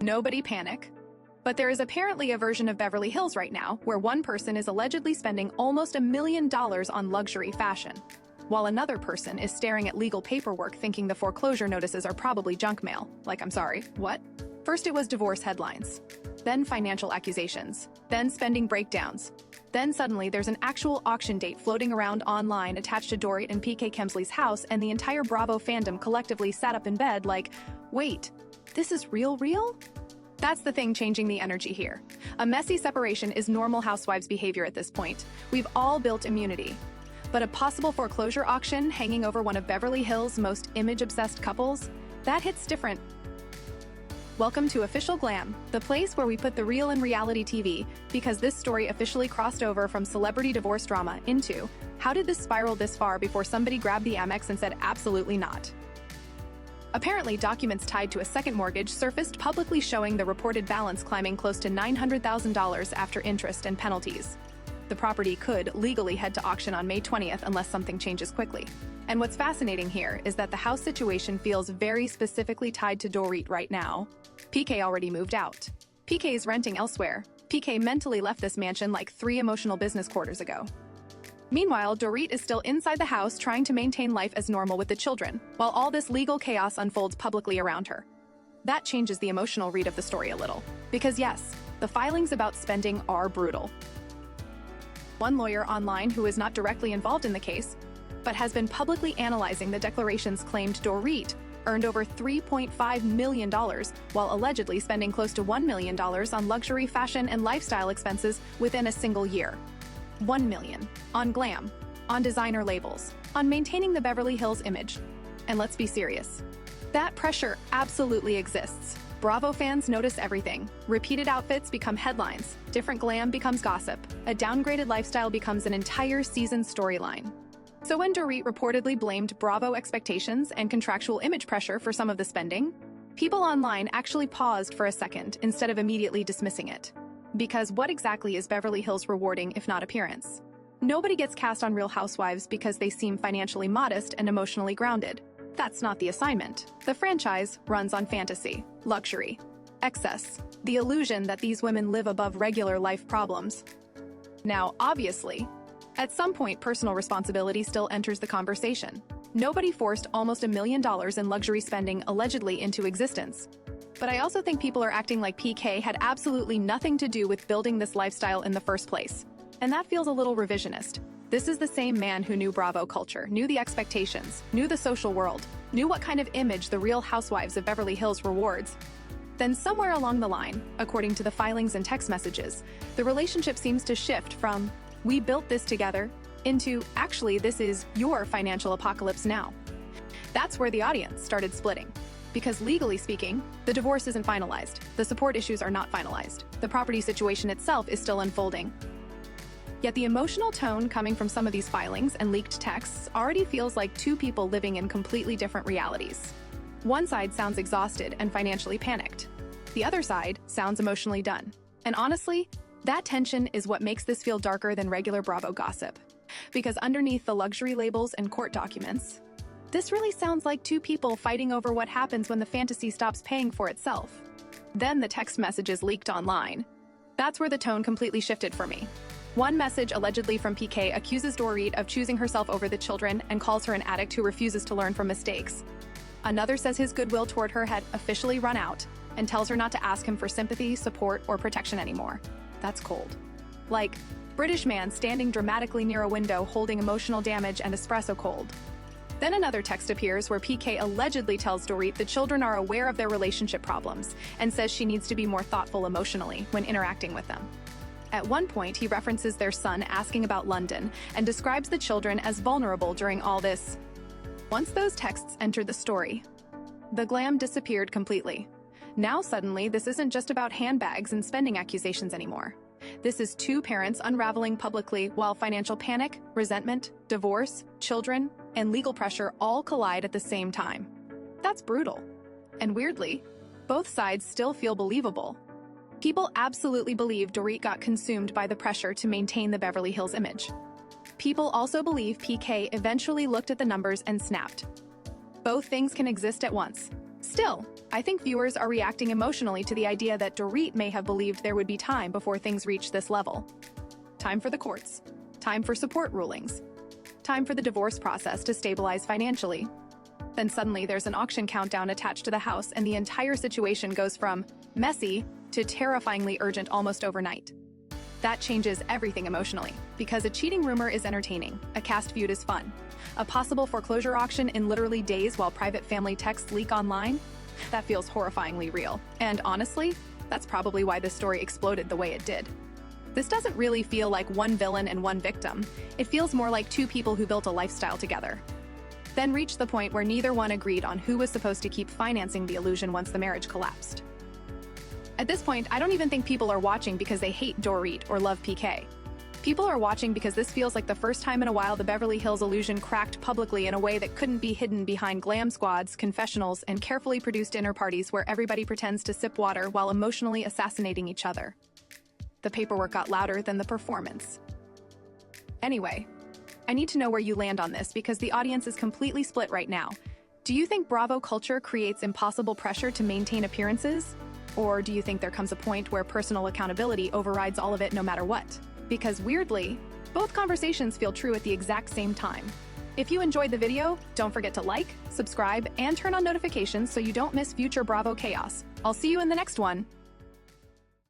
Nobody panic. But there is apparently a version of Beverly Hills right now where one person is allegedly spending almost $1 million on luxury fashion, while another person is staring at legal paperwork thinking the foreclosure notices are probably junk mail. Like, I'm sorry, what? First it was divorce headlines, then financial accusations, then spending breakdowns. Then suddenly there's an actual auction date floating around online attached to Dorit and PK Kemsley's house, and the entire Bravo fandom collectively sat up in bed like, wait, this is real? That's the thing changing the energy here. A messy separation is normal housewives' behavior at this point. We've all built immunity. But a possible foreclosure auction hanging over one of Beverly Hills' most image-obsessed couples? That hits different. Welcome to Official Glam, the place where we put the real in reality TV, because this story officially crossed over from celebrity divorce drama into, how did this spiral this far before somebody grabbed the Amex and said absolutely not? Apparently, documents tied to a second mortgage surfaced publicly showing the reported balance climbing close to $900,000 after interest and penalties. The property could legally head to auction on May 20th unless something changes quickly. And what's fascinating here is that the house situation feels very specifically tied to Dorit right now. PK already moved out. PK is renting elsewhere. PK mentally left this mansion like 3 emotional business quarters ago. Meanwhile, Dorit is still inside the house trying to maintain life as normal with the children, while all this legal chaos unfolds publicly around her. That changes the emotional read of the story a little. Because yes, the filings about spending are brutal. One lawyer online who is not directly involved in the case, but has been publicly analyzing the declarations claimed Dorit earned over $3.5 million, while allegedly spending close to $1 million on luxury fashion and lifestyle expenses within a single year. $1 million. On glam. On designer labels. On maintaining the Beverly Hills image. And let's be serious. That pressure absolutely exists. Bravo fans notice everything. Repeated outfits become headlines. Different glam becomes gossip. A downgraded lifestyle becomes an entire season storyline. So when Dorit reportedly blamed Bravo expectations and contractual image pressure for some of the spending, people online actually paused for a second instead of immediately dismissing it. Because what exactly is Beverly Hills rewarding if not appearance? Nobody gets cast on Real Housewives because they seem financially modest and emotionally grounded. That's not the assignment. The franchise runs on fantasy, luxury, excess, the illusion that these women live above regular life problems. Now, obviously, at some point personal responsibility still enters the conversation. Nobody forced almost $1 million in luxury spending allegedly into existence. But I also think people are acting like PK had absolutely nothing to do with building this lifestyle in the first place. And that feels a little revisionist. This is the same man who knew Bravo culture, knew the expectations, knew the social world, knew what kind of image the Real Housewives of Beverly Hills rewards. Then somewhere along the line, according to the filings and text messages, the relationship seems to shift from, we built this together, into, actually, this is your financial apocalypse now. That's where the audience started splitting. Because legally speaking, the divorce isn't finalized, the support issues are not finalized, the property situation itself is still unfolding. Yet the emotional tone coming from some of these filings and leaked texts already feels like two people living in completely different realities. One side sounds exhausted and financially panicked. The other side sounds emotionally done. And honestly, that tension is what makes this feel darker than regular Bravo gossip. Because underneath the luxury labels and court documents, this really sounds like two people fighting over what happens when the fantasy stops paying for itself. Then the text messages leaked online. That's where the tone completely shifted for me. One message, allegedly from PK, accuses Dorit of choosing herself over the children and calls her an addict who refuses to learn from mistakes. Another says his goodwill toward her had officially run out and tells her not to ask him for sympathy, support, or protection anymore. That's cold. Like, British man standing dramatically near a window holding emotional damage and espresso cold. Then another text appears where PK allegedly tells Dorit the children are aware of their relationship problems and says she needs to be more thoughtful emotionally when interacting with them. At one point, he references their son asking about London and describes the children as vulnerable during all this. Once those texts entered the story, the glam disappeared completely. Now suddenly, this isn't just about handbags and spending accusations anymore. This is two parents unraveling publicly while financial panic, resentment, divorce, children, and legal pressure all collide at the same time. That's brutal. And weirdly, both sides still feel believable. People absolutely believe Dorit got consumed by the pressure to maintain the Beverly Hills image. People also believe PK eventually looked at the numbers and snapped. Both things can exist at once. Still, I think viewers are reacting emotionally to the idea that Dorit may have believed there would be time before things reached this level. Time for the courts. Time for support rulings. Time for the divorce process to stabilize financially. Then suddenly there's an auction countdown attached to the house, and the entire situation goes from messy to terrifyingly urgent almost overnight. That changes everything emotionally, because a cheating rumor is entertaining, a cast feud is fun. A possible foreclosure auction in literally days while private family texts leak online? That feels horrifyingly real. And honestly, that's probably why this story exploded the way it did. This doesn't really feel like one villain and one victim. It feels more like two people who built a lifestyle together, then reached the point where neither one agreed on who was supposed to keep financing the illusion once the marriage collapsed. At this point, I don't even think people are watching because they hate Dorit or love PK. People are watching because this feels like the first time in a while the Beverly Hills illusion cracked publicly in a way that couldn't be hidden behind glam squads, confessionals, and carefully produced dinner parties where everybody pretends to sip water while emotionally assassinating each other. The paperwork got louder than the performance. Anyway, I need to know where you land on this because the audience is completely split right now. Do you think Bravo culture creates impossible pressure to maintain appearances? Or do you think there comes a point where personal accountability overrides all of it no matter what? Because weirdly, both conversations feel true at the exact same time. If you enjoyed the video, don't forget to like, subscribe, and turn on notifications so you don't miss future Bravo chaos. I'll see you in the next one.